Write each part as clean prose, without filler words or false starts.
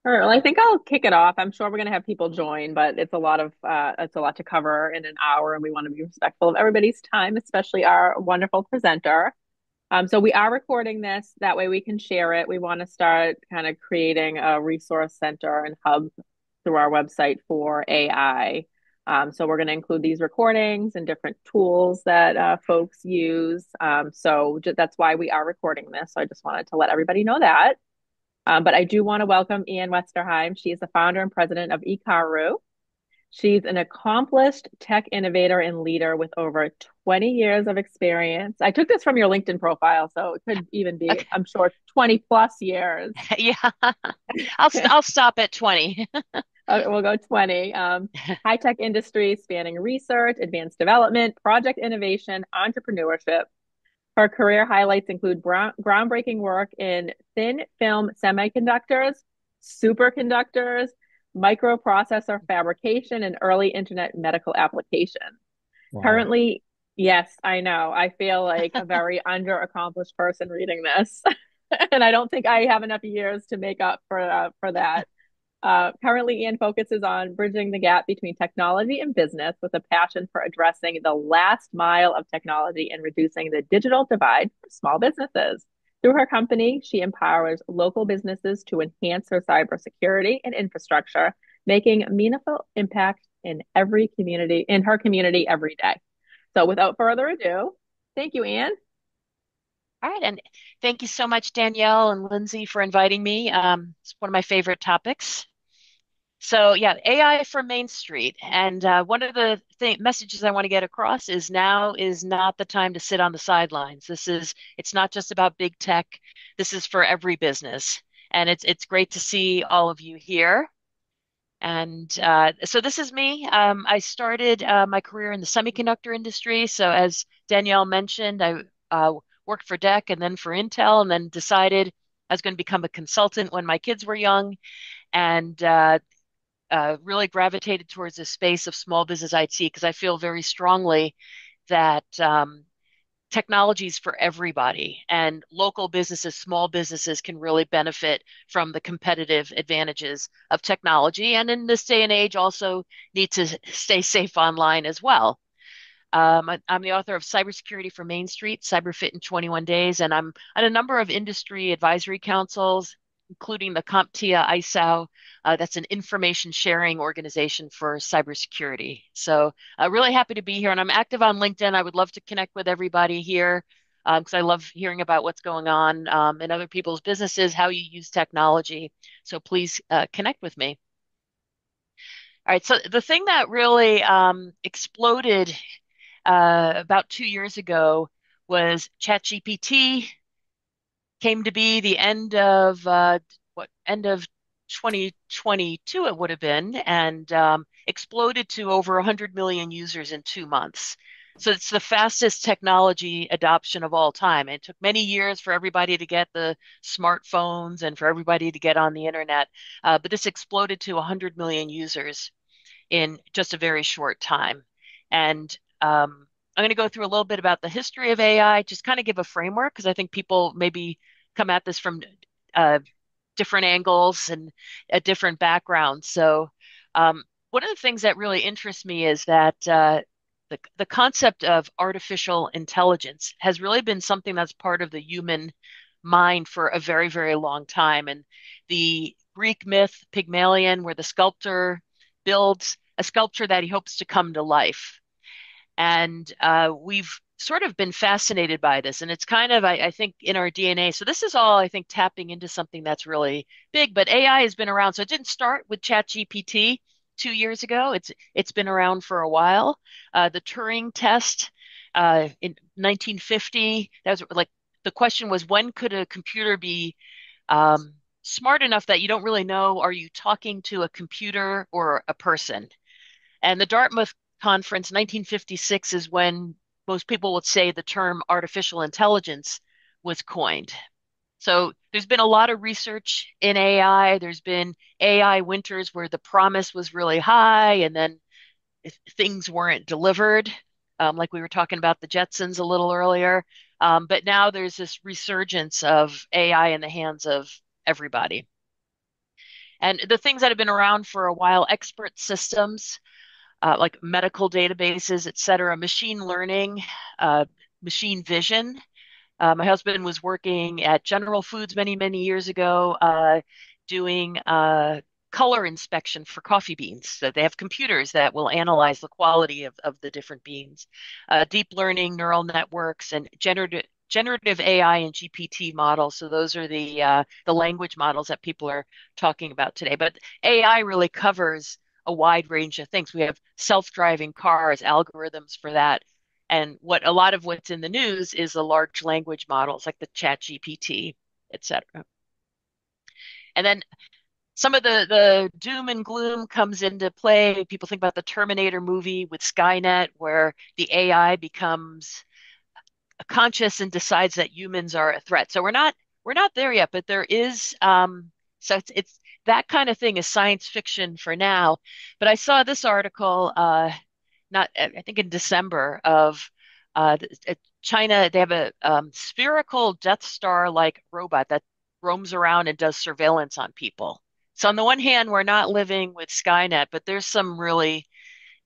All right, well, I think I'll kick it off. I'm sure we're going to have people join, but it's a lot to cover in an hour, and we want to be respectful of everybody's time, especially our wonderful presenter. So we are recording this. That way we can share it. We want to start kind of creating a resource center and hub through our website for AI. So we're going to include these recordings and different tools that folks use. That's why we are recording this. So I just wanted to let everybody know that. But I do want to welcome Ian Westerheim. She is the founder and president of Ekaru. She's an accomplished tech innovator and leader with over 20 years of experience. I took this from your LinkedIn profile, so it could even be, Okay. I'm sure, 20 plus years. Yeah. I'll stop at 20. We'll go 20. High tech industry spanning research, advanced development, project innovation, entrepreneurship. Her career highlights include groundbreaking work in thin film semiconductors, superconductors, microprocessor fabrication, and early internet medical applications. Wow. Currently, yes, I know. I feel like a very under-accomplished person reading this. And I don't think I have enough years to make up for that. Currently, Ian focuses on bridging the gap between technology and business with a passion for addressing the last mile of technology and reducing the digital divide for small businesses. Through her company, she empowers local businesses to enhance their cybersecurity and infrastructure, making meaningful impact in her community every day. So, without further ado, thank you, Ian. All right. And thank you so much, Danielle and Lindsay, for inviting me. It's one of my favorite topics. So, yeah, AI for Main Street. And one of the messages I want to get across is now is not the time to sit on the sidelines. It's not just about big tech. This is for every business. And it's great to see all of you here. And so this is me. I started my career in the semiconductor industry. So as Danielle mentioned, I worked for DEC and then for Intel, and then decided I was going to become a consultant when my kids were young, and really gravitated towards the space of small business IT because I feel very strongly that technologies for everybody, and local businesses, small businesses can really benefit from the competitive advantages of technology. And in this day and age, also need to stay safe online as well. I'm the author of Cybersecurity for Main Street, CyberFit in 21 Days, and I'm on a number of industry advisory councils, including the CompTIA ISAO. That's an information sharing organization for cybersecurity. So, really happy to be here, and I'm active on LinkedIn. I would love to connect with everybody here because I love hearing about what's going on in other people's businesses, how you use technology. So please connect with me. All right, so the thing that really exploded about 2 years ago was ChatGPT came to be the end of end of 2022 it would have been, and exploded to over 100 million users in 2 months. So it's the fastest technology adoption of all time. It took many years for everybody to get the smartphones and for everybody to get on the internet, but this exploded to 100 million users in just a very short time. And I'm going to go through a little bit about the history of AI, just kind of give a framework because I think people maybe come at this from uh, different angles and a different background. So, one of the things that really interests me is that the concept of artificial intelligence has really been something that's part of the human mind for a very, very long time. And the Greek myth, Pygmalion, where the sculptor builds a sculpture that he hopes to come to life. And we've sort of been fascinated by this. And it's kind of, I think, in our DNA. So this is all, I think, tapping into something that's really big. But AI has been around. So it didn't start with ChatGPT 2 years ago. It's been around for a while. The Turing test in 1950, that was like the question was, when could a computer be smart enough that you don't really know, are you talking to a computer or a person? And the Dartmouth Conference, 1956, is when most people would say the term artificial intelligence was coined. So there's been a lot of research in AI. There's been AI winters where the promise was really high and then things weren't delivered, like we were talking about the Jetsons a little earlier. But now there's this resurgence of AI in the hands of everybody. And the things that have been around for a while, expert systems, like medical databases, et cetera, machine learning, uh, machine vision. My husband was working at General Foods many, many years ago, doing color inspection for coffee beans. So they have computers that will analyze the quality of the different beans. Deep learning, neural networks, and generative AI and GPT models. So those are the language models that people are talking about today. But AI really covers a wide range of things. We have self-driving cars, algorithms for that. And what a lot of what's in the news is the large language models like the ChatGPT, et cetera. And then some of the doom and gloom comes into play. People think about the Terminator movie with Skynet, where the AI becomes conscious and decides that humans are a threat. So we're not there yet, but there is so it's that kind of thing is science fiction for now. But I saw this article not I think in December of China. They have a spherical Death Star like robot that roams around and does surveillance on people. So on the one hand, we're not living with Skynet, but there's some really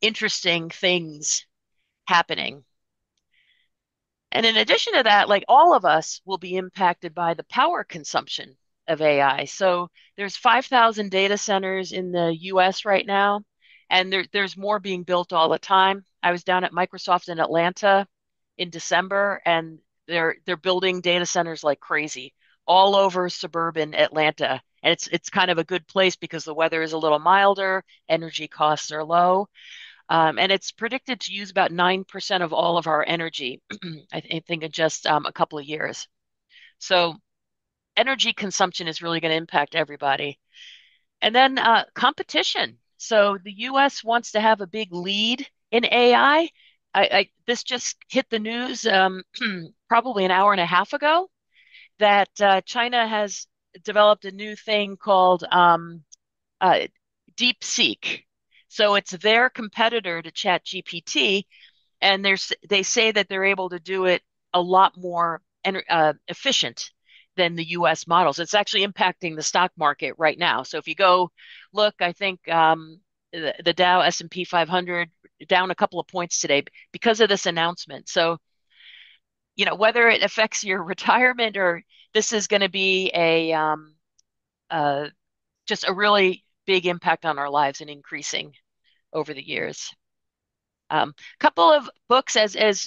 interesting things happening. And in addition to that, like all of us will be impacted by the power consumption of AI. So there's 5,000 data centers in the US right now, and there's more being built all the time. I was down at Microsoft in Atlanta in December, and they're building data centers like crazy all over suburban Atlanta. And it's kind of a good place because the weather is a little milder, energy costs are low. And it's predicted to use about 9% of all of our energy, I think, in just a couple of years. So energy consumption is really going to impact everybody. And then competition. So the US wants to have a big lead in AI. This just hit the news probably an hour and a half ago that China has developed a new thing called uh, DeepSeek. So it's their competitor to ChatGPT, and they say that they're able to do it a lot more efficient than the U.S. models. It's actually impacting the stock market right now. So if you go look, I think the Dow S&P 500 down a couple of points today because of this announcement. So whether it affects your retirement or this is going to be uh, just a really big impact on our lives and increasing over the years. Couple of books as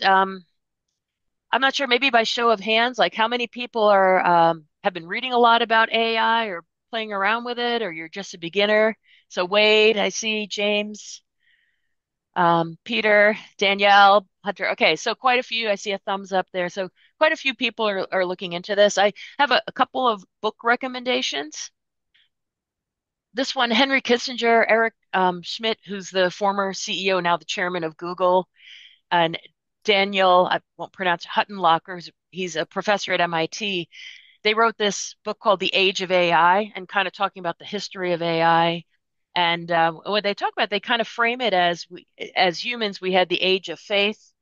I'm not sure, maybe by show of hands, like how many people are have been reading a lot about AI or playing around with it, or you're just a beginner. So Wade, I see James, Peter, Danielle, Hunter. Okay, so quite a few. I see a thumbs up there. So quite a few people are looking into this. I have a couple of book recommendations. This one, Henry Kissinger, Eric Schmidt, who's the former CEO, now the chairman of Google, and Daniel, I won't pronounce Huttenlocher, he's a professor at MIT. They wrote this book called The Age of AI and kind of talking about the history of AI. And what they talk about, they kind of frame it as humans, we had the age of faith,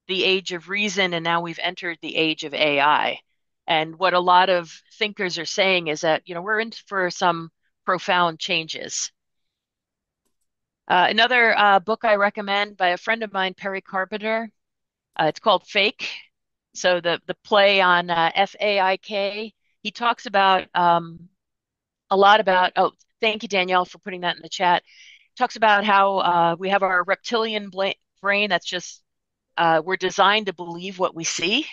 the age of reason, and now we've entered the age of AI. And what a lot of thinkers are saying is that, we're in for some profound changes. Another book I recommend by a friend of mine, Perry Carpenter. It's called Fake. So the play on FAIK. He talks about a lot about. Oh, thank you, Danielle, for putting that in the chat. Talks about how we have our reptilian brain that's just we're designed to believe what we see.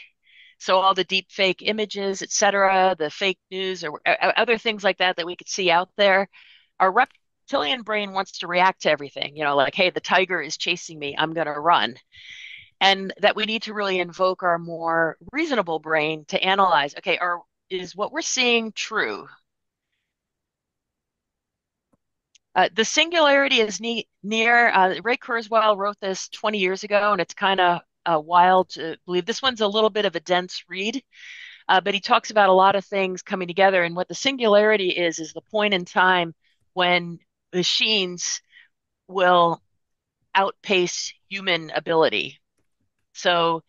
So all the deep fake images, et cetera, the fake news or other things like that we could see out there, our reptilian brain wants to react to everything. Like, hey, the tiger is chasing me, I'm going to run. And that we need to really invoke our more reasonable brain to analyze, okay, is what we're seeing true? The singularity is near. Ray Kurzweil wrote this 20 years ago, and it's kind of wild to believe. This one's a little bit of a dense read, but he talks about a lot of things coming together. And what the singularity is the point in time when machines will outpace human ability. So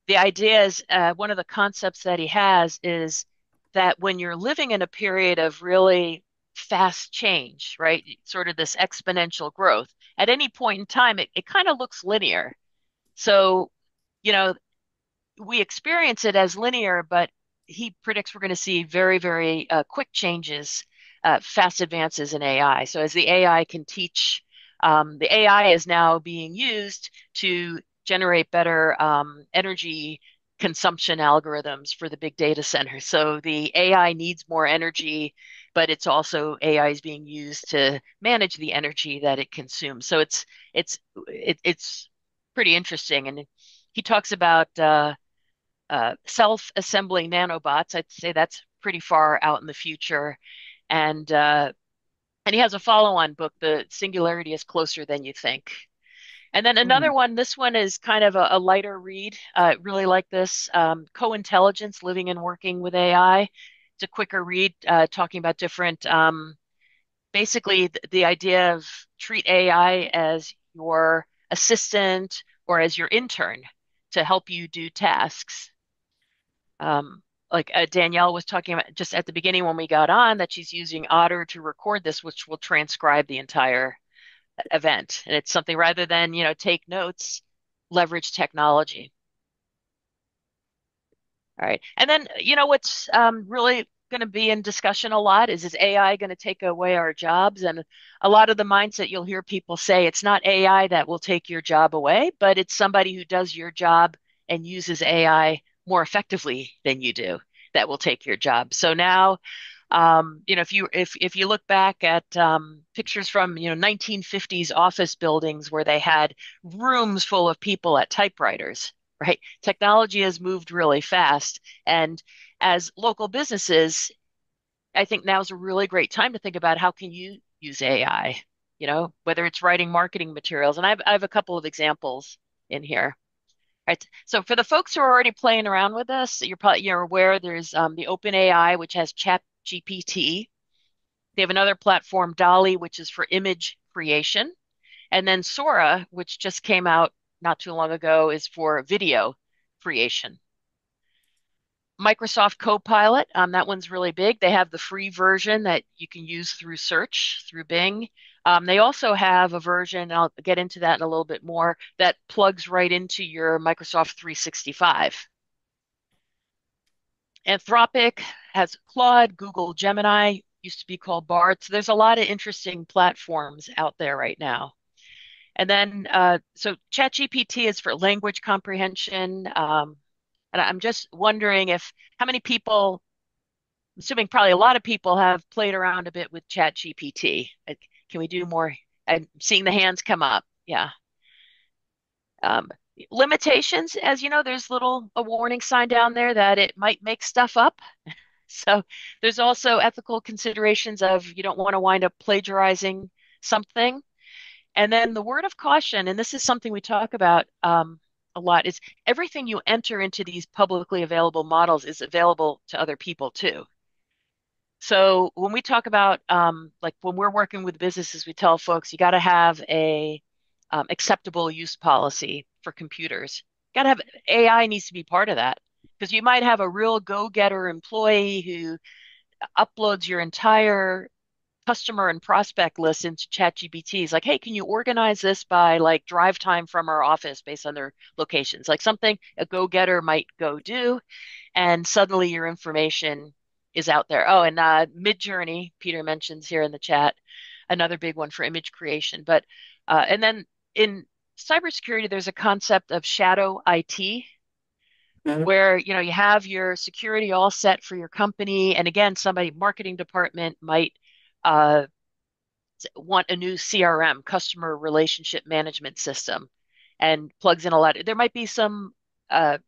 the idea is one of the concepts that he has is that when you're living in a period of really fast change, right? Sort of this exponential growth. At any point in time, it kind of looks linear. So, you know, we experience it as linear, but he predicts we're going to see very, very quick changes, fast advances in AI. So as the AI can teach, the AI is now being used to generate better energy consumption algorithms for the big data center. So the AI needs more energy, but it's also AI is being used to manage the energy that it consumes. So it's pretty interesting. And he talks about self-assembling nanobots. I'd say that's pretty far out in the future. And and he has a follow-on book, The Singularity is Closer Than You Think. And then another Mm. one, this one is kind of a lighter read. Really like this, Co-Intelligence, Living and Working with AI. It's a quicker read, talking about different, basically the idea of treat AI as your assistant or as your intern to help you do tasks. Um, like Danielle was talking about just at the beginning when we got on that she's using Otter to record this, which will transcribe the entire event. And it's something rather than, take notes, leverage technology. All right. And then, what's really going to be in discussion a lot is AI going to take away our jobs? And a lot of the mindset you'll hear people say it's not AI that will take your job away, but it's somebody who does your job and uses AI more effectively than you do that will take your job. So now, if you look back at pictures from 1950s office buildings where they had rooms full of people at typewriters, right? Technology has moved really fast. And as local businesses, I think now is a really great time to think about how can you use AI, whether it's writing marketing materials. And I have a couple of examples in here. Right. So for the folks who are already playing around with this, you're aware there's the OpenAI, which has ChatGPT. They have another platform, Dolly, which is for image creation. And then Sora, which just came out not too long ago, is for video creation. Microsoft CoPilot, that one's really big. They have the free version that you can use through search, through Bing. They also have a version, I'll get into that in a little bit more, that plugs right into your Microsoft 365. Anthropic has Claude, Google Gemini, used to be called Bard. So there's a lot of interesting platforms out there right now. And then, so ChatGPT is for language comprehension. And I'm just wondering if how many people, assuming probably a lot of people have played around a bit with ChatGPT. Can we do more? I'm seeing the hands come up. Yeah. Um, Limitations, as you know, there's a warning sign down there that it might make stuff up. So there's also ethical considerations of you don't want to wind up plagiarizing something. And then the word of caution, and this is something we talk about a lot, is everything you enter into these publicly available models is available to other people too. So when we talk about like when we're working with businesses, we tell folks you got to have a acceptable use policy for computers. Got to have AI needs to be part of that because you might have a real go-getter employee who uploads your entire customer and prospect list into ChatGPT. It's like, hey, can you organize this by like drive time from our office based on their locations? Like something a go-getter might go do, and suddenly your information is out there. Oh, and Midjourney, Peter mentions here in the chat, another big one for image creation. But and then in cybersecurity, there's a concept of shadow IT, where you have your security all set for your company, and again, somebody marketing department might uh, want a new CRM, customer relationship management system, and plugs in a lot. There might be some uh,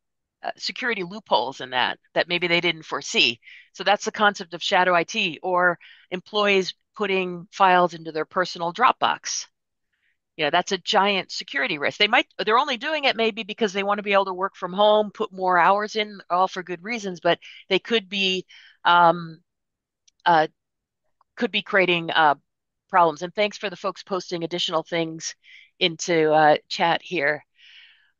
security loopholes in that maybe they didn't foresee. So that's the concept of shadow IT or employees putting files into their personal Dropbox. That's a giant security risk. They're only doing it maybe because they want to be able to work from home, put more hours in, all for good reasons, but they um, uh, could be creating problems. And thanks for the folks posting additional things into chat here.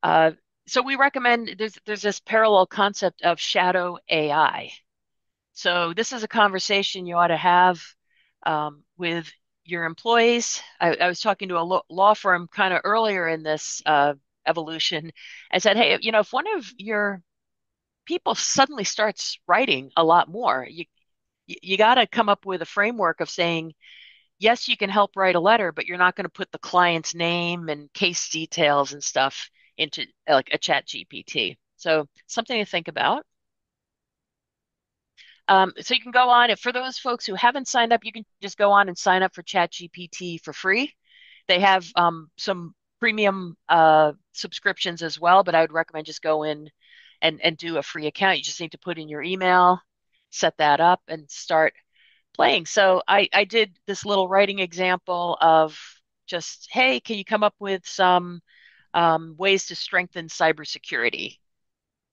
Uh, so we recommend there's this parallel concept of shadow AI. So this is a conversation you ought to have with your employees. I was talking to a law firm kind of earlier in this evolution. I said, hey, if one of your people suddenly starts writing a lot more, you got to come up with a framework of saying, yes, you can help write a letter, but you're not going to put the client's name and case details and stuff into like a chat GPT. So something to think about. So you can go on, for those folks who haven't signed up, you can just go on and sign up for ChatGPT for free. They have some premium subscriptions as well, but I would recommend just go in and do a free account. You just need to put in your email, set that up, and start playing. So I did this little writing example of just, hey, can you come up with some ways to strengthen cybersecurity?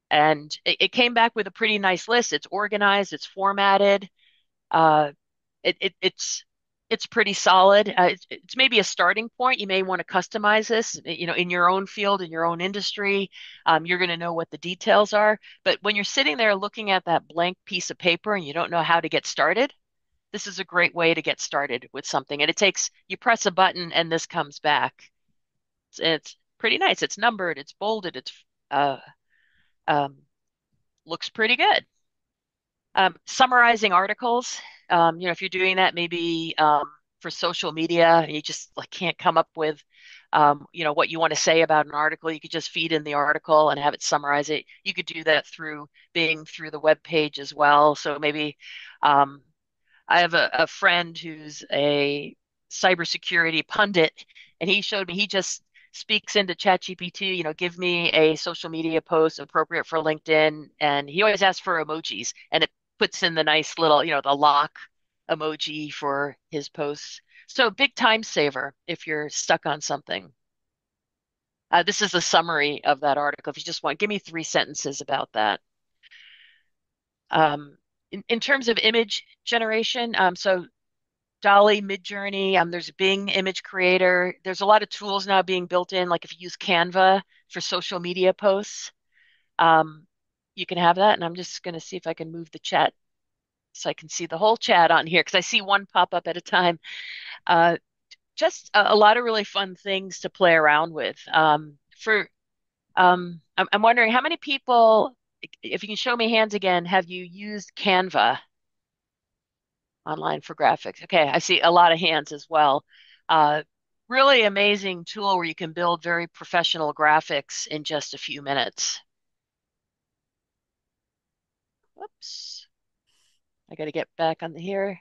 And it came back with a pretty nice list. It's organized, it's formatted. Uh, it, it it's it's pretty solid. It's maybe a starting point. You may want to customize this, in your own field, in your own industry. You're going to know what the details are. But when you're sitting there looking at that blank piece of paper and you don't know how to get started, this is a great way to get started with something. And you press a button and this comes back. It's pretty nice. It's numbered, it's bolded, uh, um, looks pretty good. Summarizing articles, if you're doing that, maybe for social media, and you just like can't come up with, what you want to say about an article, you could just feed in the article and have it summarize it. You could do that through the web page as well. So maybe um, I have a friend who's a cybersecurity pundit, and he showed me he just speaks into ChatGPT, give me a social media post appropriate for LinkedIn. And he always asks for emojis, and it puts in the nice little, the lock emoji for his posts. So big time saver if you're stuck on something. This is a summary of that article. If you just want, give me 3 sentences about that. Um, in terms of image generation, so Dolly, Midjourney, there's Bing Image Creator. There's a lot of tools now being built in, like if you use Canva for social media posts, um, you can have that. And I'm just going to see if I can move the chat so I can see the whole chat on here because I see one pop up at a time. Uh, just a lot of really fun things to play around with. I'm wondering how many people, if you can show me hands again, have you used Canva? Online for graphics. Okay, I see a lot of hands as well. Uh, Really amazing tool where you can build very professional graphics in just a few minutes. Whoops, I got to get back on here.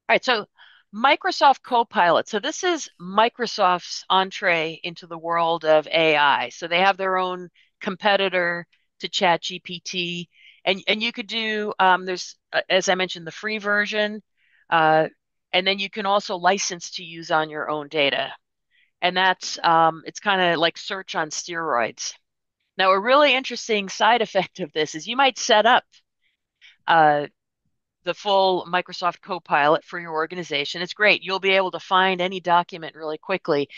All right, so Microsoft CoPilot. So this is Microsoft's entree into the world of AI. So they have their own competitor to ChatGPT, and you could do there's as I mentioned the free version, uh, and then you can also license to use on your own data, and that's it's kind of like search on steroids. Now, a really interesting side effect of this is you might set up uh, the full Microsoft Copilot for your organization. It's great. You'll be able to find any document really quickly.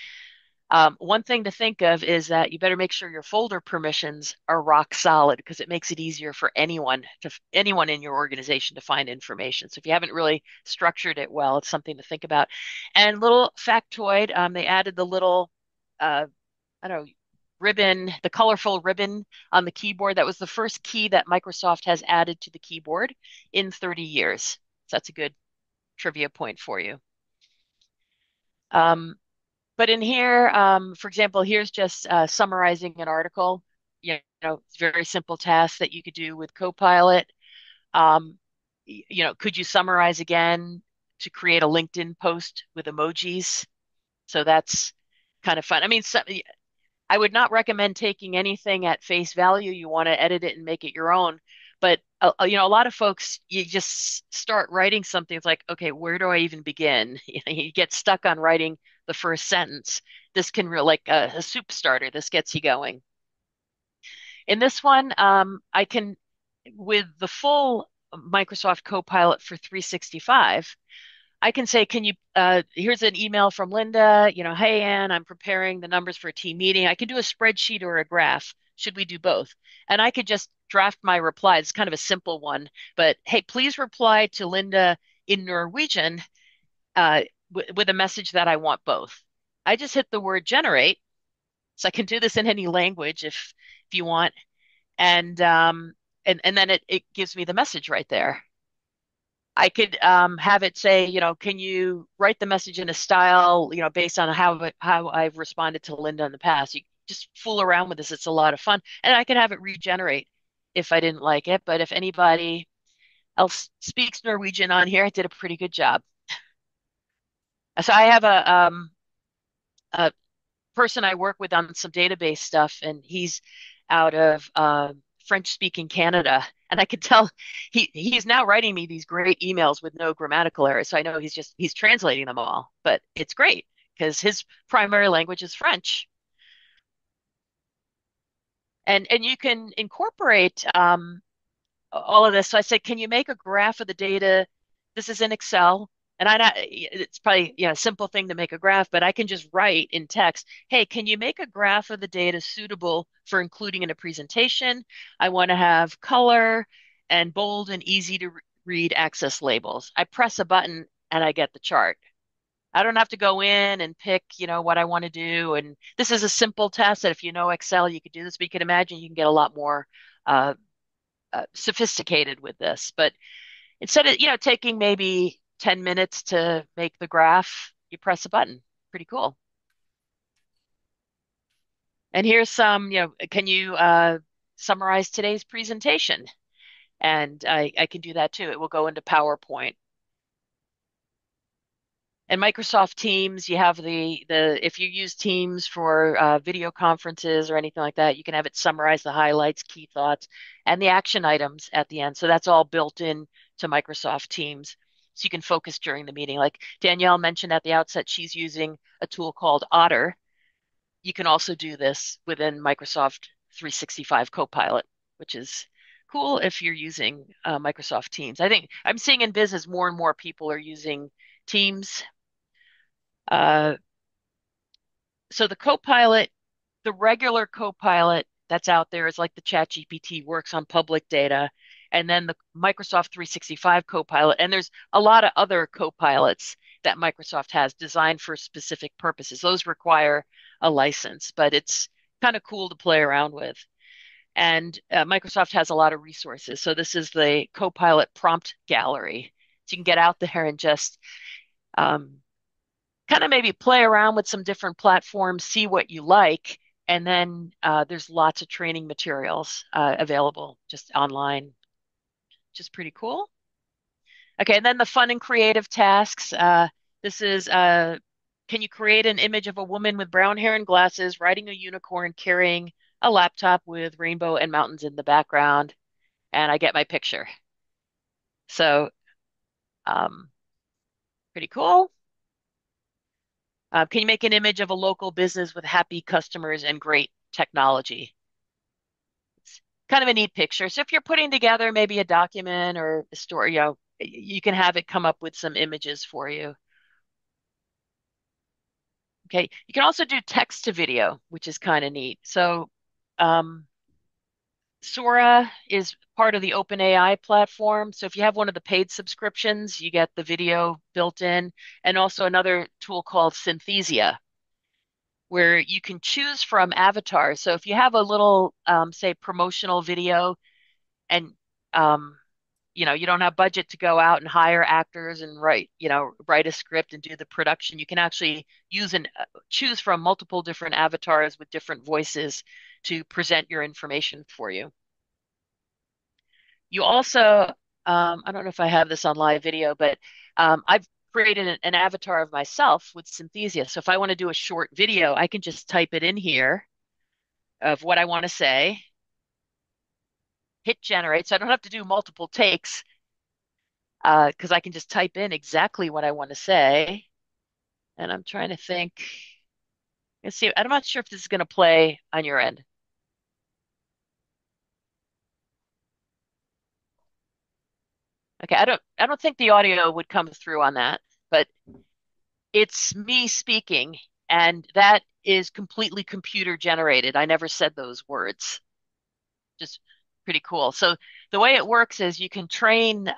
One thing to think of is that you better make sure your folder permissions are rock solid because it makes it easier for anyone in your organization to find information. So if you haven't really structured it well, it's something to think about. And little factoid, they added the little uh, I don't know, ribbon, the colorful ribbon on the keyboard. That was the first key that Microsoft has added to the keyboard in 30 years. So that's a good trivia point for you. Um, but in here, for example, here's just summarizing an article. Very simple task that you could do with Copilot. Um, could you summarize again to create a LinkedIn post with emojis? So that's kind of fun. I mean, I would not recommend taking anything at face value. You want to edit it and make it your own. But a lot of folks, you just start writing something. It's like, okay, where do I even begin? You get stuck on writing the first sentence. This can really, like a soup starter. This gets you going. In this one, I can, with the full Microsoft Copilot for 365. I can say, here's an email from Linda, hey, Ann, I'm preparing the numbers for a team meeting. I can do a spreadsheet or a graph. Should we do both? And I could just draft my reply. It's kind of a simple one, but hey, please reply to Linda in Norwegian uh, with a message that I want both. I just hit the word generate, so I can do this in any language if you want, and and then it gives me the message right there. I could have it say, can you write the message in a style, based on how I've responded to Linda in the past. You just fool around with this. It's a lot of fun. And I could have it regenerate if I didn't like it. But if anybody else speaks Norwegian on here, I did a pretty good job. So I have a person I work with on some database stuff, and he's out of French-speaking Canada. And I could tell he's now writing me these great emails with no grammatical errors. So I know he's translating them all, but it's great because his primary language is French. And you can incorporate all of this. So I said, can you make a graph of the data? This is in Excel. And it's probably, a simple thing to make a graph, but I can just write in text, hey, can you make a graph of the data suitable for including in a presentation? I want to have color and bold and easy to read access labels. I press a button and I get the chart. I don't have to go in and pick, what I want to do. And this is a simple test that if you know Excel, you could do this, but you can imagine you can get a lot more uh, sophisticated with this. But instead of, taking maybe 10 minutes to make the graph, you press a button. Pretty cool. And here's some, can you summarize today's presentation? And I can do that too. It will go into PowerPoint. And Microsoft Teams, you have the if you use Teams for video conferences or anything like that, you can have it summarize the highlights, key thoughts, and the action items at the end. So that's all built in to Microsoft Teams. So you can focus during the meeting. Like Danielle mentioned at the outset, she's using a tool called Otter. You can also do this within Microsoft 365 Copilot, which is cool if you're using Microsoft Teams. I think I'm seeing in business more and more people are using Teams. Uh, so the Copilot, the regular Copilot that's out there is like the ChatGPT works on public data, and then the Microsoft 365 Copilot, and there's a lot of other Copilots that Microsoft has designed for specific purposes. Those require a license, but it's kind of cool to play around with. And Microsoft has a lot of resources. So this is the Copilot prompt gallery. So you can get out there and just um, kind of maybe play around with some different platforms, see what you like, and then there's lots of training materials available just online, which is pretty cool. Okay, and then the fun and creative tasks. This is can you create an image of a woman with brown hair and glasses riding a unicorn carrying a laptop with rainbow and mountains in the background? And I get my picture. So um, pretty cool. Can you make an image of a local business with happy customers and great technology? It's kind of a neat picture. So if you're putting together maybe a document or a story, you can have it come up with some images for you. Okay. You can also do text to video, which is kind of neat. So um, Sora is part of the OpenAI platform. So if you have one of the paid subscriptions, you get the video built in, and also another tool called Synthesia, where you can choose from avatars. So if you have a little, say, promotional video and you don't have budget to go out and hire actors and write a script and do the production, you can actually use and choose from multiple different avatars with different voices to present your information for you. You also, I don't know if I have this on live video, but I've created an avatar of myself with Synthesia. So if I want to do a short video, I can just type it in here of what I want to say, hit generate. So I don't have to do multiple takes because I can just type in exactly what I want to say. And I'm trying to think. Let's see. I'm not sure if this is going to play on your end. Okay, I don't think the audio would come through on that, but it's me speaking, and that is completely computer generated. I never said those words. Just pretty cool. So the way it works is you can train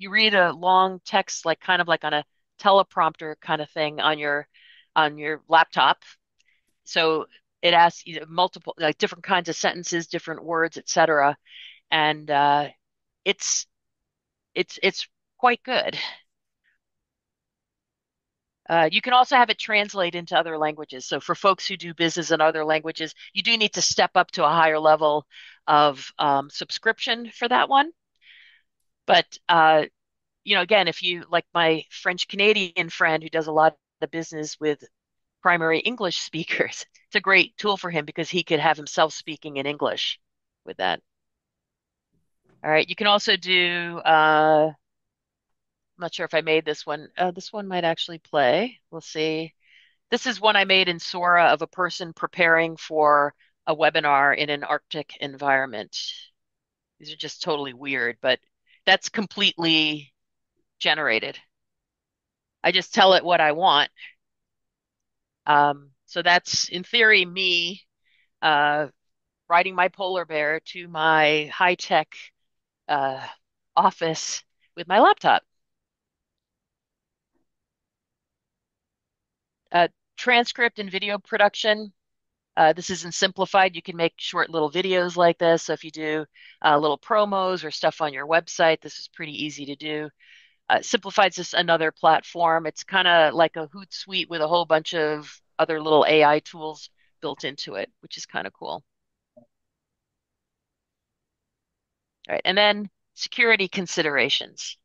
you read a long text like kind of like on a teleprompter kind of thing on your laptop. So it asks you multiple like different kinds of sentences, different words, etc. And it's it's quite good. You can also have it translate into other languages. So for folks who do business in other languages, you do need to step up to a higher level of subscription for that one. But again, if you like my French Canadian friend who does a lot of business with primary English speakers, it's a great tool for him because he could have himself speaking in English with that. All right, you can also do. I'm not sure if I made this one. This one might actually play. We'll see. This is one I made in Sora of a person preparing for a webinar in an Arctic environment. These are just totally weird, but that's completely generated. I just tell it what I want. So that's in theory me uh, riding my polar bear to my high-tech uh, office with my laptop. Uh, Transcript and video production. This isn't simplified. You can make short little videos like this. So if you do little promos or stuff on your website, this is pretty easy to do. Simplified's just another platform. It's kind of like a Hootsuite with a whole bunch of other little AI tools built into it, which is kind of cool. All right, and then security considerations.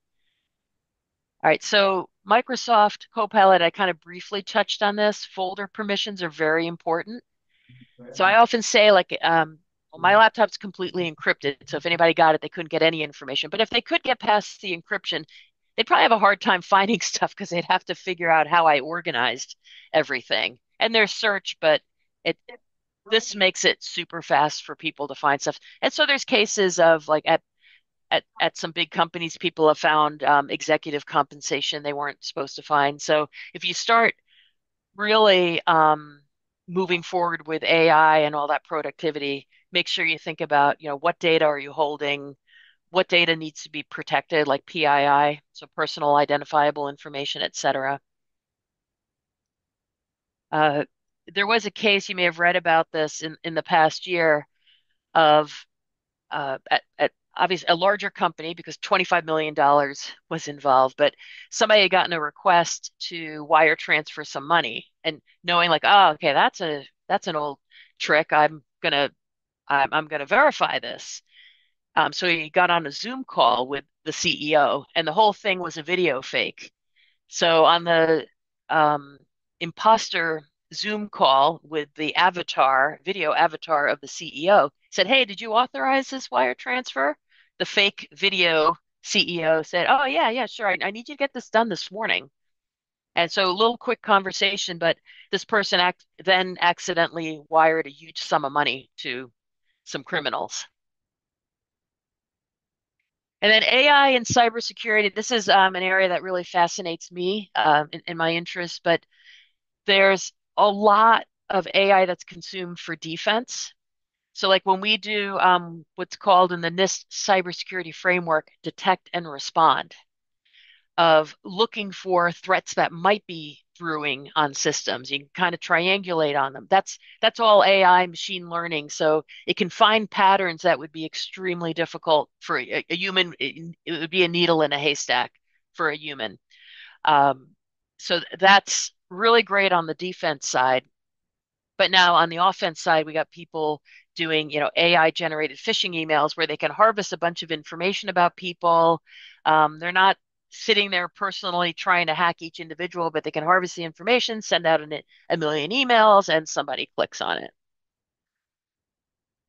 All right, so Microsoft CoPilot, I kind of briefly touched on this. Folder permissions are very important. So I often say, like, well, my laptop's completely encrypted. So if anybody got it, they couldn't get any information. But if they could get past the encryption, they'd probably have a hard time finding stuff because they'd have to figure out how I organized everything. And there's search, but it this makes it super fast for people to find stuff. And so there's cases of like at some big companies, people have found executive compensation they weren't supposed to find. So if you start really moving forward with AI and all that productivity, make sure you think about, what data are you holding? What data needs to be protected, like PII, so personal identifiable information, et cetera. Uh, there was a case, you may have read about this in the past year, of at obviously a larger company because $25 million was involved, but somebody had gotten a request to wire transfer some money and knowing like, oh, okay, that's an old trick. I'm gonna verify this. So he got on a Zoom call with the CEO, and the whole thing was a video fake. So on the um, imposter Zoom call with the video avatar of the CEO, said, "Hey, did you authorize this wire transfer?" The fake video CEO said, "Oh, yeah, yeah, sure. I need you to get this done this morning." And so a little quick conversation, but this person then accidentally wired a huge sum of money to some criminals. And then AI and cybersecurity. This is an area that really fascinates me in my interest, but there's a lot of AI that's consumed for defense. So, like when we do what's called in the NIST cybersecurity framework, detect and respond, of looking for threats that might be brewing on systems. You can kind of triangulate on them. That's all AI machine learning. So it can find patterns that would be extremely difficult for a human. It would be a needle in a haystack for a human. Um, so that's really great on the defense side. But now on the offense side, we got people doing, AI generated phishing emails where they can harvest a bunch of information about people. They're not sitting there personally trying to hack each individual, but they can harvest the information, send out a million emails, and somebody clicks on it.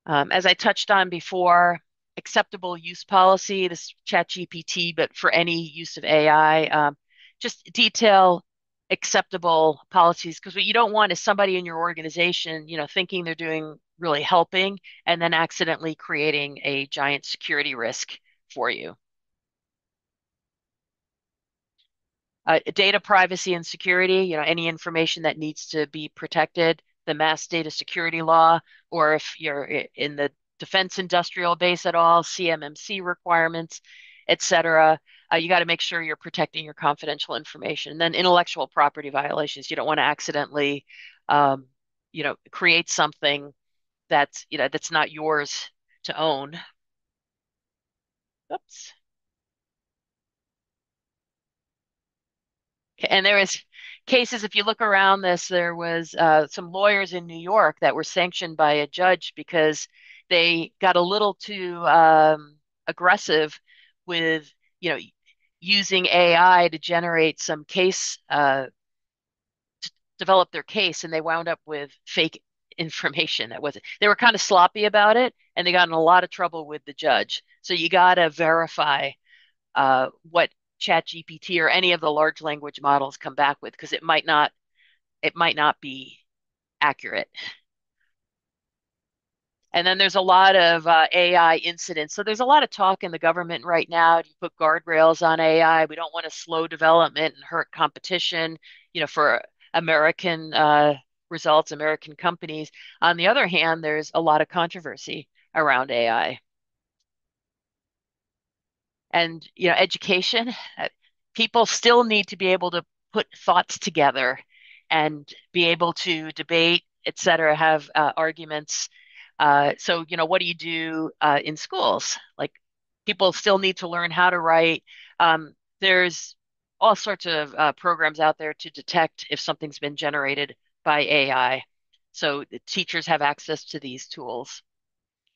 As I touched on before, acceptable use policy, this ChatGPT, but for any use of AI, just detail acceptable policies because what you don't want is somebody in your organization, thinking they're doing really helping and then accidentally creating a giant security risk for you. Data privacy and security, any information that needs to be protected, the mass data security law, or if you're in the defense industrial base at all, CMMC requirements, et cetera. You got to make sure you're protecting your confidential information. And then intellectual property violations. You don't want to accidentally, um, create something that's not yours to own. Oops. And there was cases, if you look around this, there was some lawyers in New York that were sanctioned by a judge because they got a little too aggressive with, you know, using AI to generate some case, develop their case, and they wound up with fake information that wasn't. They were kind of sloppy about it, and they got in a lot of trouble with the judge. So you got to verify what ChatGPT or any of the large language models come back with because it might not be accurate. And then there's a lot of AI incidents. So there's a lot of talk in the government right now. Do you put guardrails on AI? We don't want to slow development and hurt competition, for American results, American companies. On the other hand, there's a lot of controversy around AI. And education, people still need to be able to put thoughts together and be able to debate, et cetera, have arguments. So what do you do in schools? Like, people still need to learn how to write. There's all sorts of programs out there to detect if something's been generated by AI. So the teachers have access to these tools.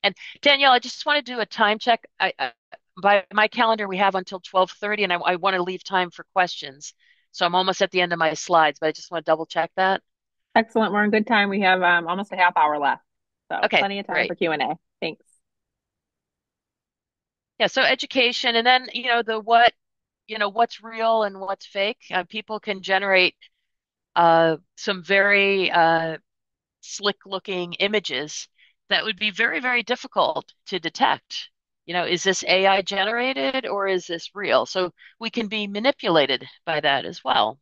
And Danielle, I just want to do a time check. By my calendar, we have until 12:30, and I want to leave time for questions. So I'm almost at the end of my slides, but I just want to double check that. Excellent. We're in good time. We have almost a half hour left. So Okay, plenty of time great. for Q&A. Thanks. Yeah, so education, and then what's real and what's fake. People can generate some very slick looking images that would be very, very difficult to detect. Is this AI generated or is this real? So we can be manipulated by that as well.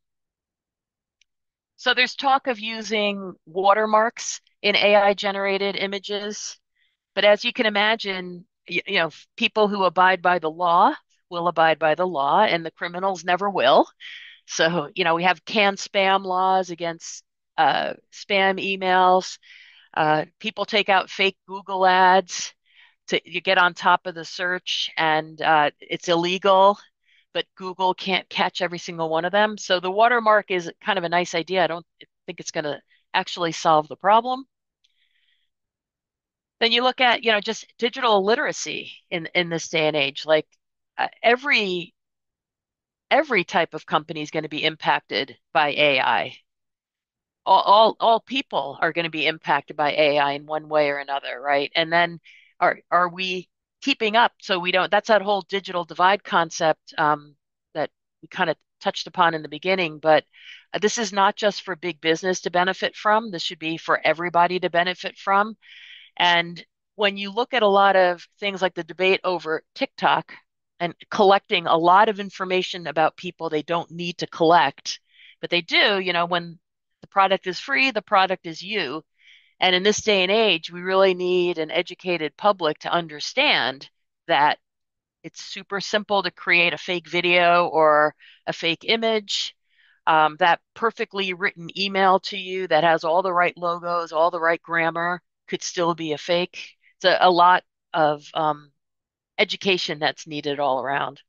So there's talk of using watermarks in AI generated images, but as you can imagine, people who abide by the law will abide by the law and the criminals never will. So, we have canned spam laws against spam emails. People take out fake Google ads to you get on top of the search, and it's illegal, but Google can't catch every single one of them. So the watermark is kind of a nice idea. I don't think it's going to actually solve the problem. Then you look at, just digital literacy in this day and age. Like every type of company is going to be impacted by AI. All people are going to be impacted by AI in one way or another, right? And then are we keeping up so we don't, that's that whole digital divide concept that we kind of touched upon in the beginning, but this is not just for big business to benefit from. This should be for everybody to benefit from. And when you look at a lot of things like the debate over TikTok and collecting a lot of information about people they don't need to collect, but they do, when the product is free, the product is you. And in this day and age, we really need an educated public to understand that it's super simple to create a fake video or a fake image. That perfectly written email to you that has all the right logos, all the right grammar could still be a fake. It's a lot of education that's needed all around.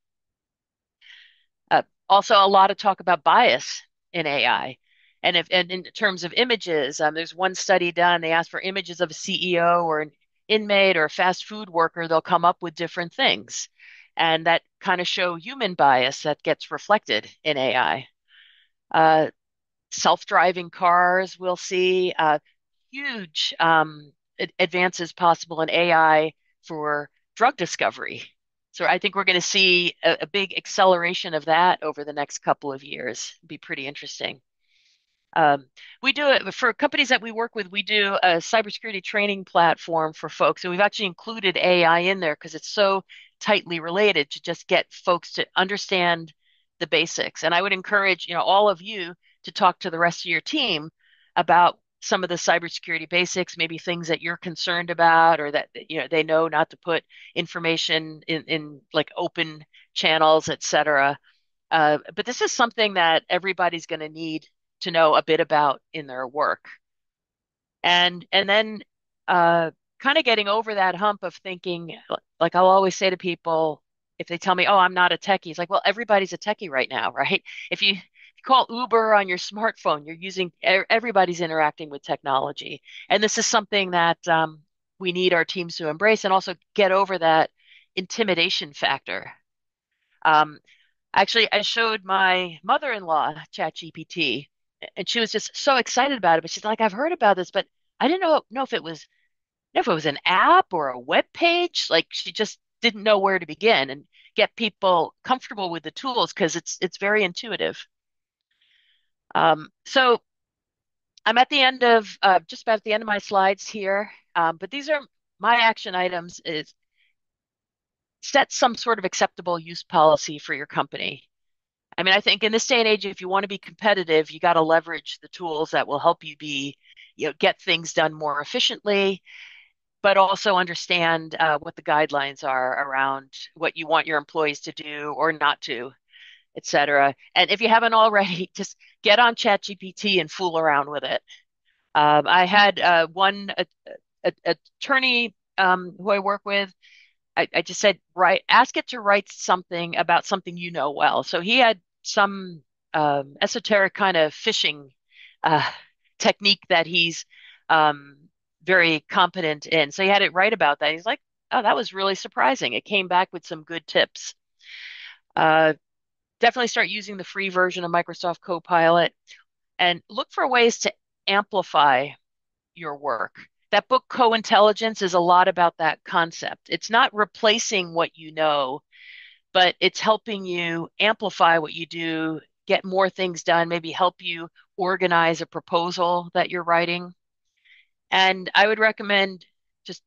Also, a lot of talk about bias in AI. And in terms of images, there's one study done, they asked for images of a CEO or an inmate or a fast food worker, they'll come up with different things. And that kind of show human bias that gets reflected in AI. Uh, Self-driving cars, we'll see huge advances possible in AI for drug discovery. So I think we're going to see a big acceleration of that over the next couple of years. It'd be pretty interesting. Um, we do it for companies that we work with. We do a cybersecurity training platform for folks, and we've actually included AI in there because it's so tightly related to just get folks to understand the basics. And I would encourage, all of you to talk to the rest of your team about some of the cybersecurity basics, maybe things that you're concerned about, or that they know not to put information in like open channels, etc. But this is something that everybody's going to need to know a bit about in their work. And then kind of getting over that hump of thinking, like I'll always say to people, if they tell me, "Oh, I'm not a techie," it's like, well, everybody's a techie right now, right? If you call Uber on your smartphone, you're using everybody's interacting with technology, and this is something that we need our teams to embrace and also get over that intimidation factor. Um, Actually, I showed my mother-in-law ChatGPT, and she was just so excited about it. But she's like, "I've heard about this, but I didn't know if it was an app or a web page." Like she just didn't know where to begin and get people comfortable with the tools because it's very intuitive. So I'm at the end of just about at the end of my slides here. But these are my action items: is set some sort of acceptable use policy for your company. I mean, I think in this day and age, if you want to be competitive, you got to leverage the tools that will help you get things done more efficiently, but also understand what the guidelines are around what you want your employees to do or not to, et cetera. And if you haven't already, just get on ChatGPT and fool around with it. I had one attorney who I work with. I just said, ask it to write something about something you know well. So he had some esoteric kind of phishing uh, technique that he's um, very competent in. So he had it write about that. He's like, oh, that was really surprising. It came back with some good tips. Uh, Definitely start using the free version of Microsoft CoPilot and look for ways to amplify your work. That book, Co-Intelligence, is a lot about that concept. It's not replacing what you know, but it's helping you amplify what you do, get more things done, maybe help you organize a proposal that you're writing. And I would recommend just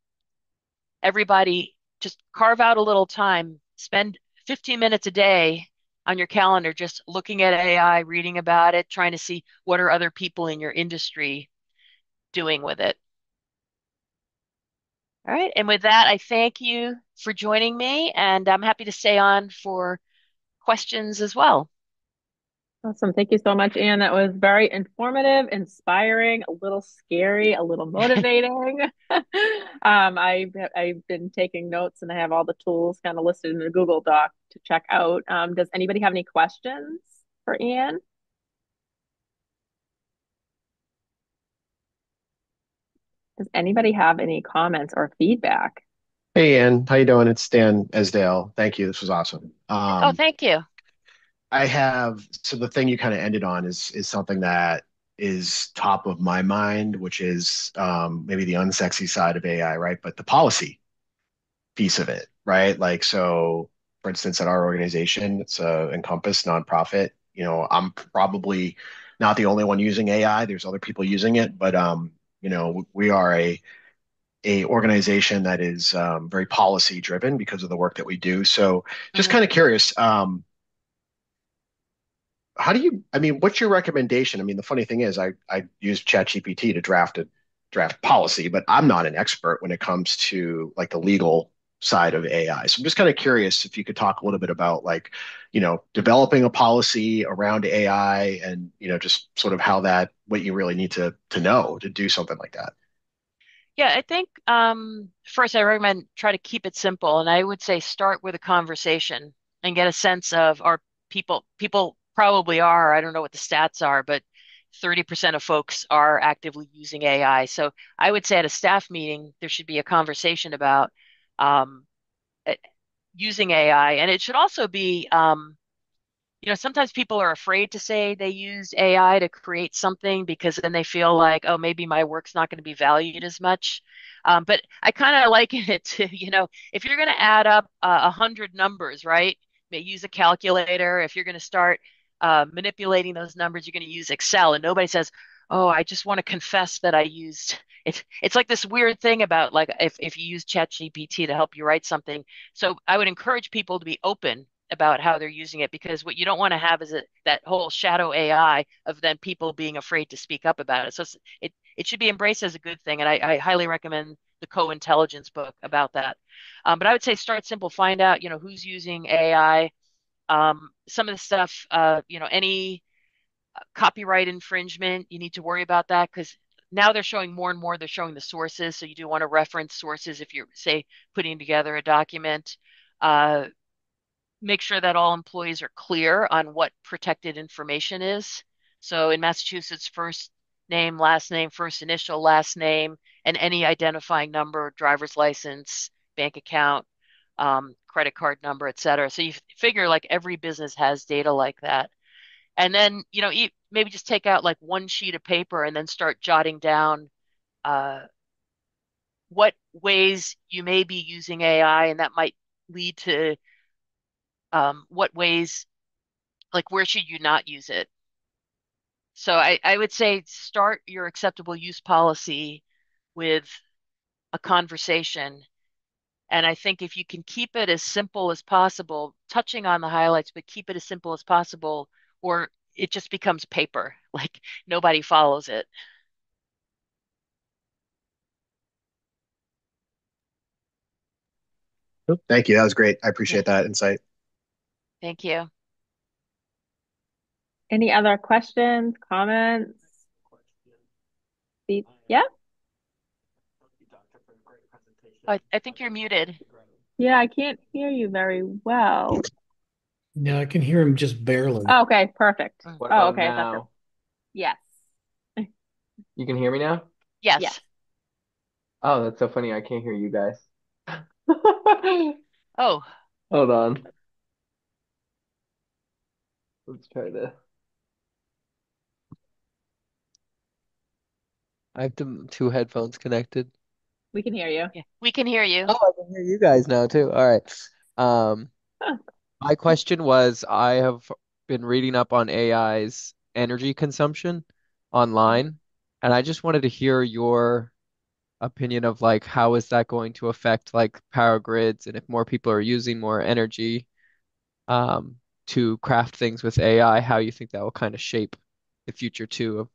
everybody just carve out a little time, spend 15 minutes a day on your calendar just looking at AI, reading about it, trying to see what are other people in your industry doing with it. All right. And with that, I thank you for joining me, and I'm happy to stay on for questions as well. Awesome. Thank you so much, Anne. That was very informative, inspiring, a little scary, a little motivating. I've been taking notes and I have all the tools kind of listed in the Google Doc to check out. Does anybody have any questions for Anne? Does anybody have any comments or feedback? Hey, Ann, how you doing? It's Dan Esdale. Thank you. This was awesome. Oh, thank you. I have so the thing you kind of ended on is something that is top of my mind, which is maybe the unsexy side of AI, right? But the policy piece of it, right? Like so, for instance, at our organization, it's a Encompass nonprofit. I'm probably not the only one using AI. There's other people using it, but we are a organization that is very policy driven because of the work that we do. So just Mhm. kind of curious, how do you, I mean, what's your recommendation? I mean, the funny thing is I use ChatGPT to draft policy, but I'm not an expert when it comes to like the legal side of AI. So I'm just kind of curious if you could talk a little bit about like, developing a policy around AI and, just sort of how that, what you really need to know to do something like that. Yeah, I think first I recommend try to keep it simple, and I would say start with a conversation and get a sense of are people probably are, I don't know what the stats are, but 30% of folks are actively using AI. So I would say at a staff meeting, there should be a conversation about um, eh, using AI, and it should also be sometimes people are afraid to say they used AI to create something because then they feel like, oh, maybe my work's not going to be valued as much. But I kind of liken it to, if you're going to add up 100 numbers, right? Use a calculator. If you're going to start manipulating those numbers, you're going to use Excel. And nobody says, oh, I just want to confess that I used it. It's like this weird thing about like if you use ChatGPT to help you write something. So I would encourage people to be open about how they're using it because what you don't want to have is that whole shadow AI of then people being afraid to speak up about it. So it should be embraced as a good thing. And I highly recommend the Co-Intelligence book about that. But I would say start simple, find out, who's using AI. Some of the stuff, any copyright infringement, you need to worry about that because now they're showing more and more, they're showing the sources. So you do want to reference sources if you're, say, putting together a document. Uh, Make sure that all employees are clear on what protected information is. So in Massachusetts, first name, last name, first initial, last name, and any identifying number, driver's license, bank account, credit card number, et cetera. So you figure like every business has data like that. And then, maybe just take out like one sheet of paper and then start jotting down uh, what ways you may be using AI, and that might lead to what ways, like where should you not use it. So I would say start your acceptable use policy with a conversation. And I think if you can keep it as simple as possible, touching on the highlights, but keep it as simple as possible, or it just becomes paper, like nobody follows it. Thank you. That was great. I Yeah, appreciate that insight. thank you. Any other questions, comments? Yeah, I think you're muted. yeah, I can't hear you very well. Yeah, I can hear him just barely. Oh, okay, perfect. Mm. What Oh, about okay, I thought now? yes, You can hear me now? yes. Yes. Oh, that's so funny. I can't hear you guys. Oh, Hold on. Let's try to. I have two headphones connected. We can hear you. yeah, we can hear you. Oh, I can hear you guys now too. All right. Um, Huh. my question was, I have been reading up on AI's energy consumption online, and I just wanted to hear your opinion of like how is that going to affect like power grids and if more people are using more energy um, to craft things with AI, how you think that will kind of shape the future too of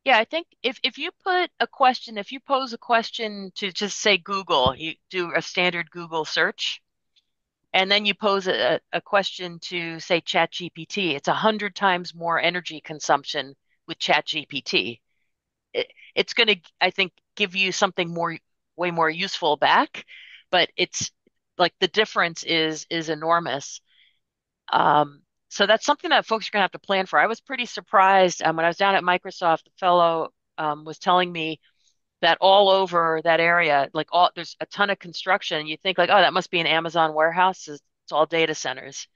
Yeah, I think if you put a question, if you pose a question to just say Google, you do a standard Google search, and then you pose a question to say ChatGPT, it's 100 times more energy consumption with ChatGPT. It's going to, I think, give you something way more useful back, but it's like the difference is enormous. So that's something that folks are going to have to plan for. I was pretty surprised when I was down at Microsoft. The fellow was telling me that all over that area, like there's a ton of construction. You think like, oh, that must be an Amazon warehouse. It's all data centers.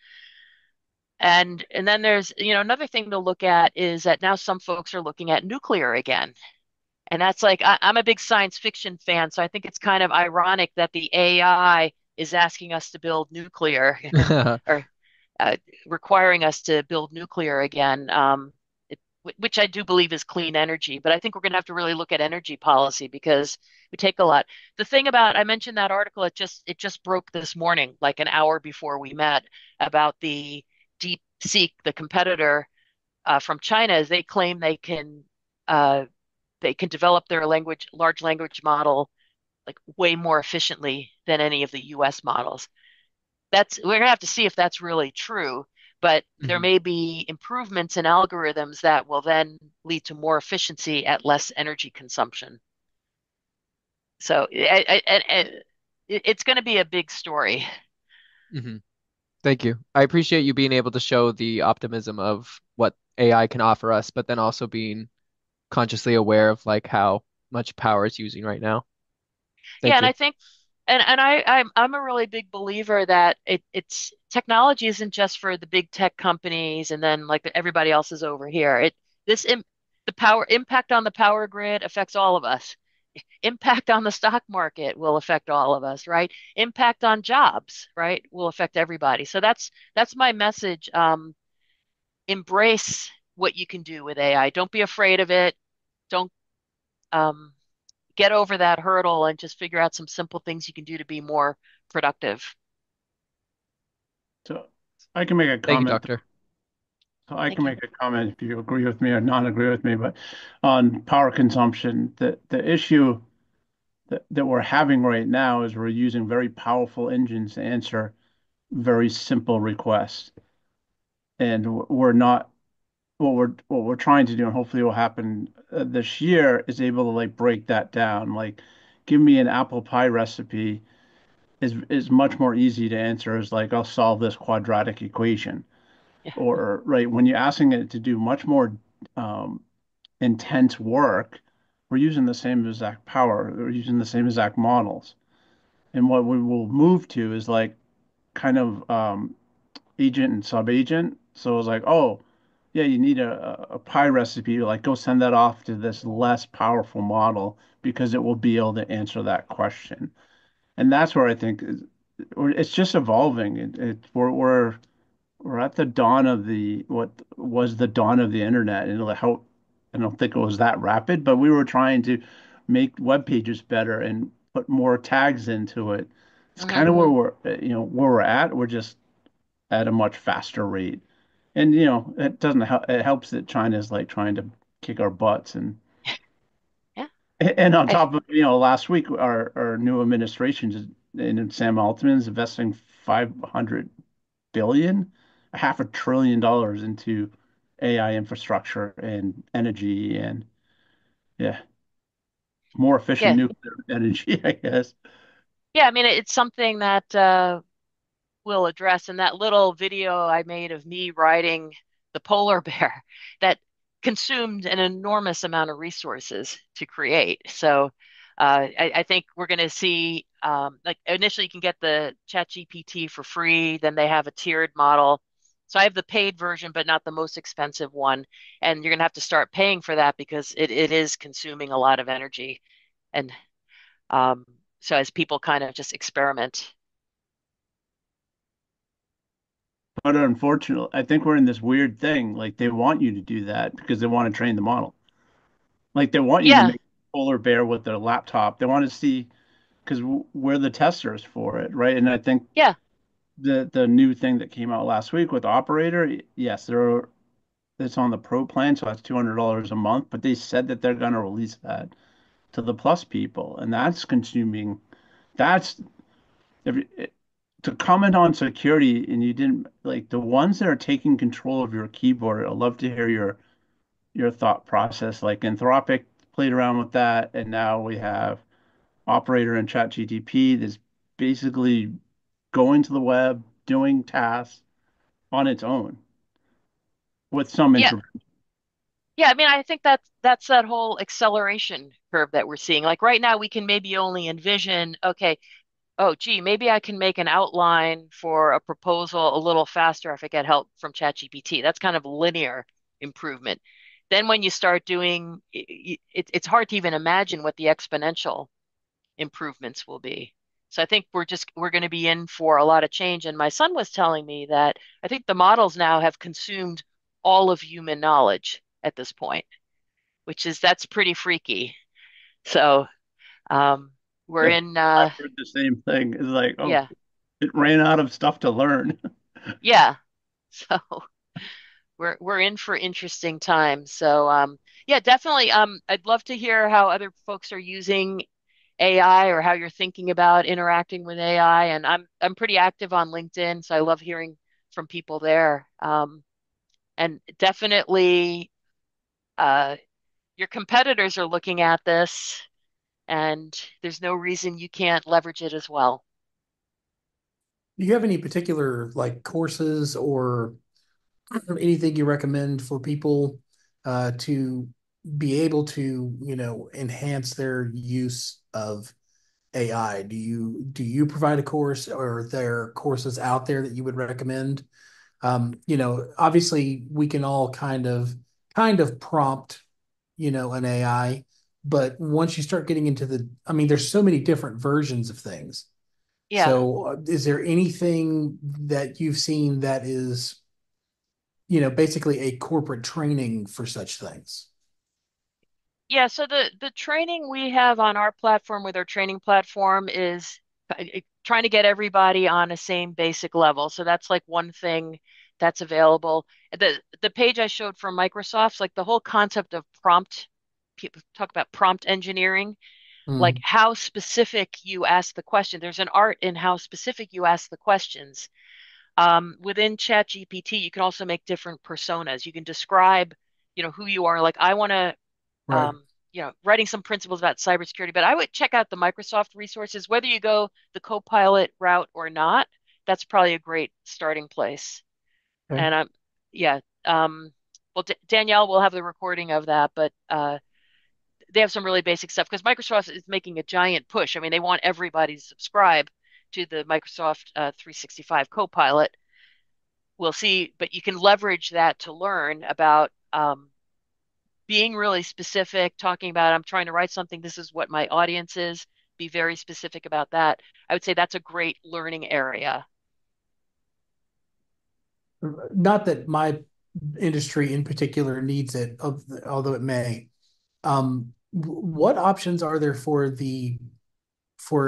And then there's, another thing to look at is that now some folks are looking at nuclear again. And that's like, I'm a big science fiction fan, so I think it's kind of ironic that the AI is asking us to build nuclear or uh, requiring us to build nuclear again, which I do believe is clean energy. But I think we're going to have to really look at energy policy because we take a lot. The thing about, I mentioned that article, it just broke this morning, like an hour before we met, about the DeepSeek, the competitor from China, is they claim uh, they can develop their large language model like way more efficiently than any of the US models. We're gonna have to see if that's really true, but there Mhm. may be improvements in algorithms that will then lead to more efficiency at less energy consumption. So it's going to be a big story. Mhm. Thank you. I appreciate you being able to show the optimism of what AI can offer us, but then also being consciously aware of like how much power it's using right now. Yeah, Thank and you. I think I'm a really big believer that it's technology isn't just for the big tech companies and then like everybody else is over here. This im the power impact on the power grid affects all of us. Impact on the stock market will affect all of us, right? Impact on jobs, right, will affect everybody. So that's my message. Embrace what you can do with AI. Don't be afraid of it. Don't um, get over that hurdle and just figure out some simple things you can do to be more productive. So I can make a Thank you, comment. Doctor. So I Thank can you. make a comment if you agree with me or not agree with me, but on power consumption, the issue that we're having right now is we're using very powerful engines to answer very simple requests. And we're not what we're trying to do, and hopefully it will happen this year, is able to like break that down. Like, give me an apple pie recipe is much more easy to answer as like I'll solve this quadratic equation. Yeah. Or right when you're asking it to do much more um, intense work, we're using the same exact power, we're using the same exact models. And what we will move to is like kind of agent and sub-agent. So it's like, oh, yeah, you need a pie recipe. Like, go send that off to this less powerful model because it will be able to answer that question. And that's where I think it's just evolving. We're at the dawn of the what was the dawn of the internet, and like how I don't think it was that rapid, but we were trying to make web pages better and put more tags into it. It's Hmm. kind of where where we're at. We're just at a much faster rate. And it doesn't help. It helps that China's like trying to kick our butts, Yeah. and on I top of last week our new administration and Sam Altman's investing 500 billion, $500 billion into AI infrastructure and energy, and yeah, more efficient yeah. nuclear energy, I guess. Yeah, I mean it's something that we'll address in that little video I made of me riding the polar bear that consumed an enormous amount of resources to create. So I think we're going to see like initially you can get the ChatGPT for free, then they have a tiered model. So I have the paid version, but not the most expensive one. And you're going to have to start paying for that because it is consuming a lot of energy. And um, so as people kind of just experiment. But unfortunately, I think we're in this weird thing. Like, they want you to do that because they want to train the model. Like, they want you to Yeah, make a polar bear with their laptop. They want to see because we're the testers for it, right? And I think yeah, the new thing that came out last week with Operator, yes, it's on the Pro plan, so that's $200 a month. But they said that they're going to release that to the Plus people, and that's consuming. That's if, to comment on security, and you didn't like the ones that are taking control of your keyboard. I'd love to hear your thought process. Like Anthropic played around with that, and now we have Operator and ChatGPT that's basically going to the web, doing tasks on its own with some yeah. intervention. Yeah, I mean, I think that's that whole acceleration curve that we're seeing. Like right now, we can maybe only envision, okay, oh, gee, maybe I can make an outline for a proposal a little faster if I get help from ChatGPT. That's kind of linear improvement. Then when you start doing, it's hard to even imagine what the exponential improvements will be. So I think we're going to be in for a lot of change. And my son was telling me that I think the models now have consumed all of human knowledge at this point, which is that's pretty freaky. So um, we're Yeah, in I've heard the same thing. It's like, oh, yeah, it ran out of stuff to learn. yeah. So we're in for interesting times. So yeah, definitely I'd love to hear how other folks are using AI or how you're thinking about interacting with AI. And I'm pretty active on LinkedIn, so I love hearing from people there. And definitely uh your competitors are looking at this, and there's no reason you can't leverage it as well. Do you have any particular like courses or anything you recommend for people to be able to, enhance their use of AI? Do you provide a course, or are there courses out there that you would recommend? Obviously we can all kind of prompt, an AI, but once you start getting into I mean, there's so many different versions of things. Yeah. So, is there anything that you've seen that is, basically a corporate training for such things? Yeah, so the training we have on our platform with our training platform is trying to get everybody on a same basic level. So that's like one thing that's available. The page I showed from Microsoft's like the whole concept of prompt. People talk about prompt engineering, like Mm, how specific you ask the question. There's an art in how specific you ask the questions. Within ChatGPT, you can also make different personas. You can describe, who you are. Like I want to, right. um, writing some principles about cybersecurity, but I would check out the Microsoft resources, whether you go the Copilot route or not. That's probably a great starting place. Okay. And yeah, well, D Danielle will have the recording of that, but they have some really basic stuff because Microsoft is making a giant push. I mean, they want everybody to subscribe to the Microsoft 365 Copilot. We'll see, but you can leverage that to learn about being really specific, talking about, I'm trying to write something, this is what my audience is, be very specific about that. I would say that's a great learning area. Not that my industry in particular needs it, although it may. What options are there for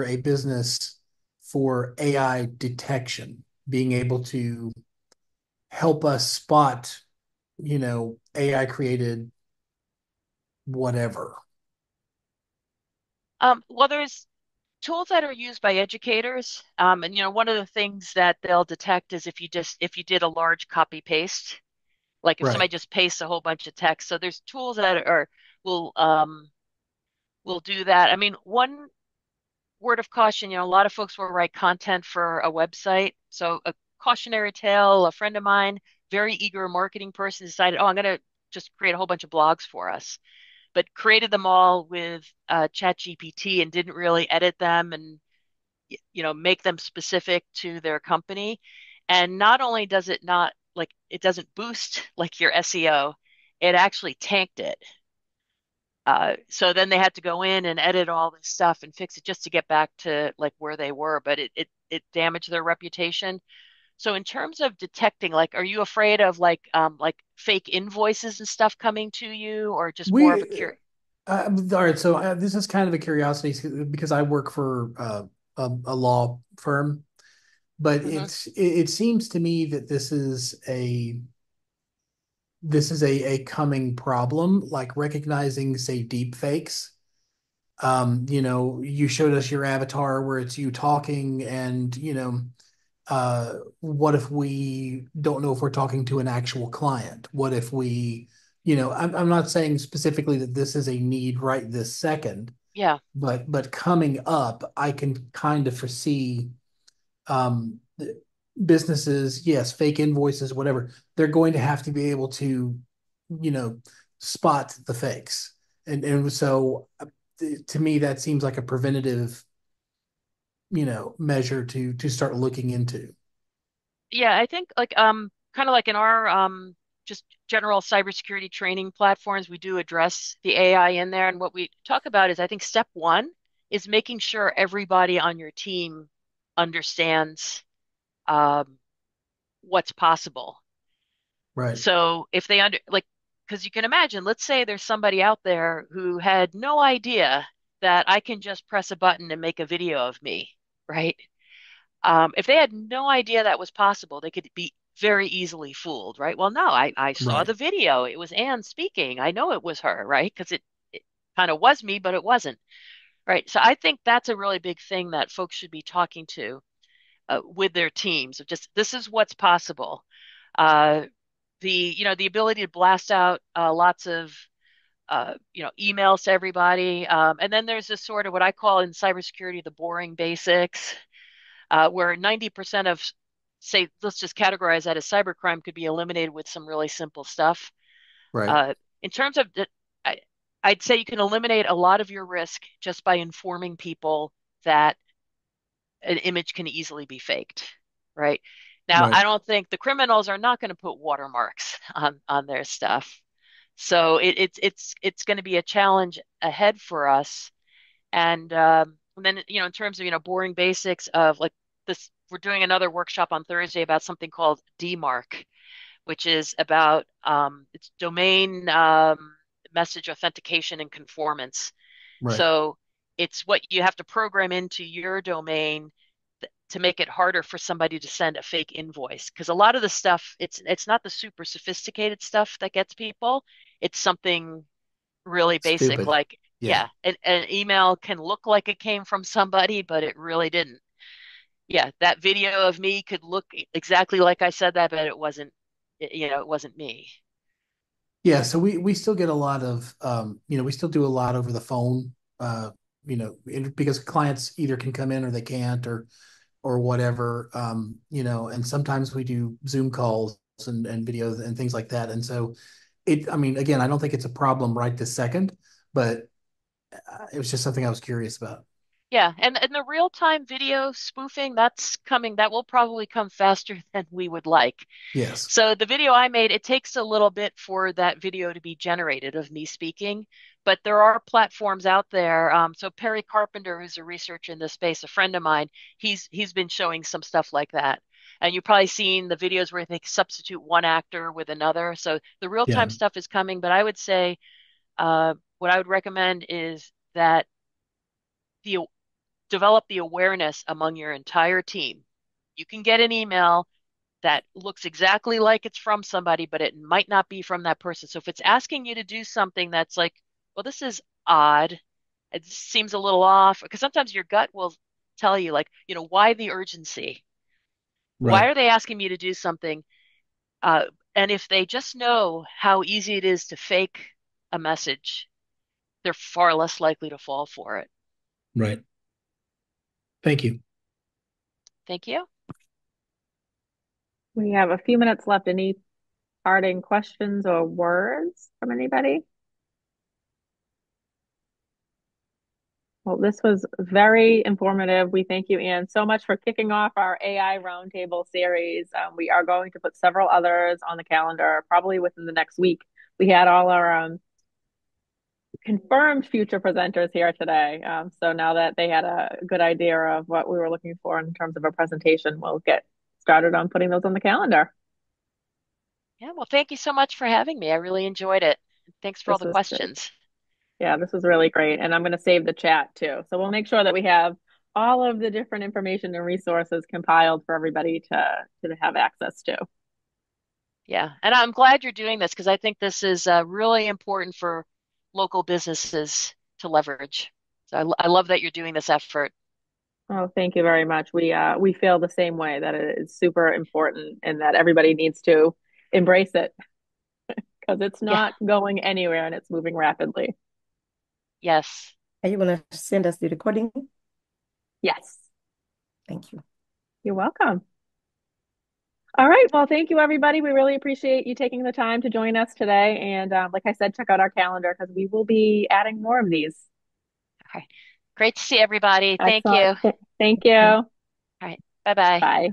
a business for AI detection, being able to help us spot, AI created whatever? Well, there's tools that are used by educators, and one of the things that they'll detect is if you did a large copy paste, like if somebody Right, just pastes a whole bunch of text. So there's tools that are will um will do that. I mean, one word of caution, a lot of folks will write content for a website. So a cautionary tale, a friend of mine, very eager marketing person decided, oh, I'm going to just create a whole bunch of blogs for us, but created them all with ChatGPT and didn't really edit them and make them specific to their company. And not only does it not like it doesn't boost like your SEO, it actually tanked it. So then they had to go in and edit all this stuff and fix it just to get back to like where they were, but it damaged their reputation. So in terms of detecting, like, are you afraid of like fake invoices and stuff coming to you, or just more of a we cure? all right. So this is kind of a curiosity because I work for a law firm, but Hmm. it seems to me that this is a coming problem, like recognizing, say, deep fakes. You showed us your avatar where it's you talking, and what if we don't know if we're talking to an actual client? What if I'm not saying specifically that this is a need right this second, Yeah, but coming up, I can kind of foresee um, businesses, yes, fake invoices, whatever, they're going to have to be able to, you know, spot the fakes. And so to me, that seems like a preventative, measure to start looking into. yeah. I think like kind of like in our just general cybersecurity training platforms, we do address the AI in there, and what we talk about is I think step one is making sure everybody on your team understands um, what's possible. Right, So if they because you can imagine, let's say there's somebody out there who had no idea that I can just press a button and make a video of me, right? If they had no idea that was possible, they could be very easily fooled, right? Well, no, I saw right, the video. It was Anne speaking. I know it was her, right? Because it kind of was me, but it wasn't, right? So I think that's a really big thing that folks should be talking to with their teams of just this is what's possible. Uh, the ability to blast out lots of emails to everybody, and then there's this sort of what I call in cybersecurity the boring basics, where 90% of say let's just categorize that as cybercrime could be eliminated with some really simple stuff. right, Uh, in terms of I, I'd say you can eliminate a lot of your risk just by informing people that an image can easily be faked, right? Now, right. I don't think the criminals are not going to put watermarks on their stuff. So it's going to be a challenge ahead for us. And then in terms of boring basics of like this, we're doing another workshop on Thursday about something called DMARC, which is about it's domain message authentication and conformance. Right. So it's what you have to program into your domain to make it harder for somebody to send a fake invoice. Because a lot of the stuff, it's not the super sophisticated stuff that gets people. It's something really basic, Stupid. like, Yeah. yeah, an email can look like it came from somebody, but it really didn't. Yeah, that video of me could look exactly like I said that, but it wasn't, it wasn't me. Yeah, so we still get a lot of we still do a lot over the phone, because clients either can come in or they can't or whatever, and sometimes we do Zoom calls and videos and things like that. And so I mean, again, I don't think it's a problem right this second, but it was just something I was curious about. Yeah, and the real-time video spoofing, that's coming, that will probably come faster than we would like. Yes. So the video I made, it takes a little bit for that video to be generated of me speaking, but there are platforms out there. So Perry Carpenter, who's a researcher in this space, a friend of mine, he's been showing some stuff like that. And you've probably seen the videos where they substitute one actor with another. So the Yeah. real-time stuff is coming, but I would say what I would recommend is that the develop the awareness among your entire team. You can get an email that looks exactly like it's from somebody, but it might not be from that person. So if it's asking you to do something that's like, well, this is odd, it seems a little off, because sometimes your gut will tell you, like, why the urgency? Why Right. are they asking me to do something? Uh, and if they just know how easy it is to fake a message, they're far less likely to fall for it. Right. Thank you. Thank you. We have a few minutes left. Any parting questions or words from anybody? Well, this was very informative. We thank you, Anne, so much for kicking off our AI Roundtable series. We are going to put several others on the calendar probably within the next week. We had all our confirmed future presenters here today. So now that they had a good idea of what we were looking for in terms of a presentation, we'll get started on putting those on the calendar. Yeah, well, thank you so much for having me. I really enjoyed it. Thanks for all This the was great. questions. Yeah, this was really great. And I'm going to save the chat too. So we'll make sure that we have all of the different information and resources compiled for everybody to have access to. Yeah, and I'm glad you're doing this because I think this is really important for local businesses to leverage. So I love that you're doing this effort. Oh, thank you very much. We feel the same way that it is super important and that everybody needs to embrace it because it's Yeah, not going anywhere and it's moving rapidly. yes. Are you going to send us the recording? Yes, Thank you. you're welcome. All right. Well, thank you, everybody. We really appreciate you taking the time to join us today. And like I said, check out our calendar because we will be adding more of these. All right. Great to see everybody. Thank you. Excellent. All Thank you. right. Bye-bye. Bye.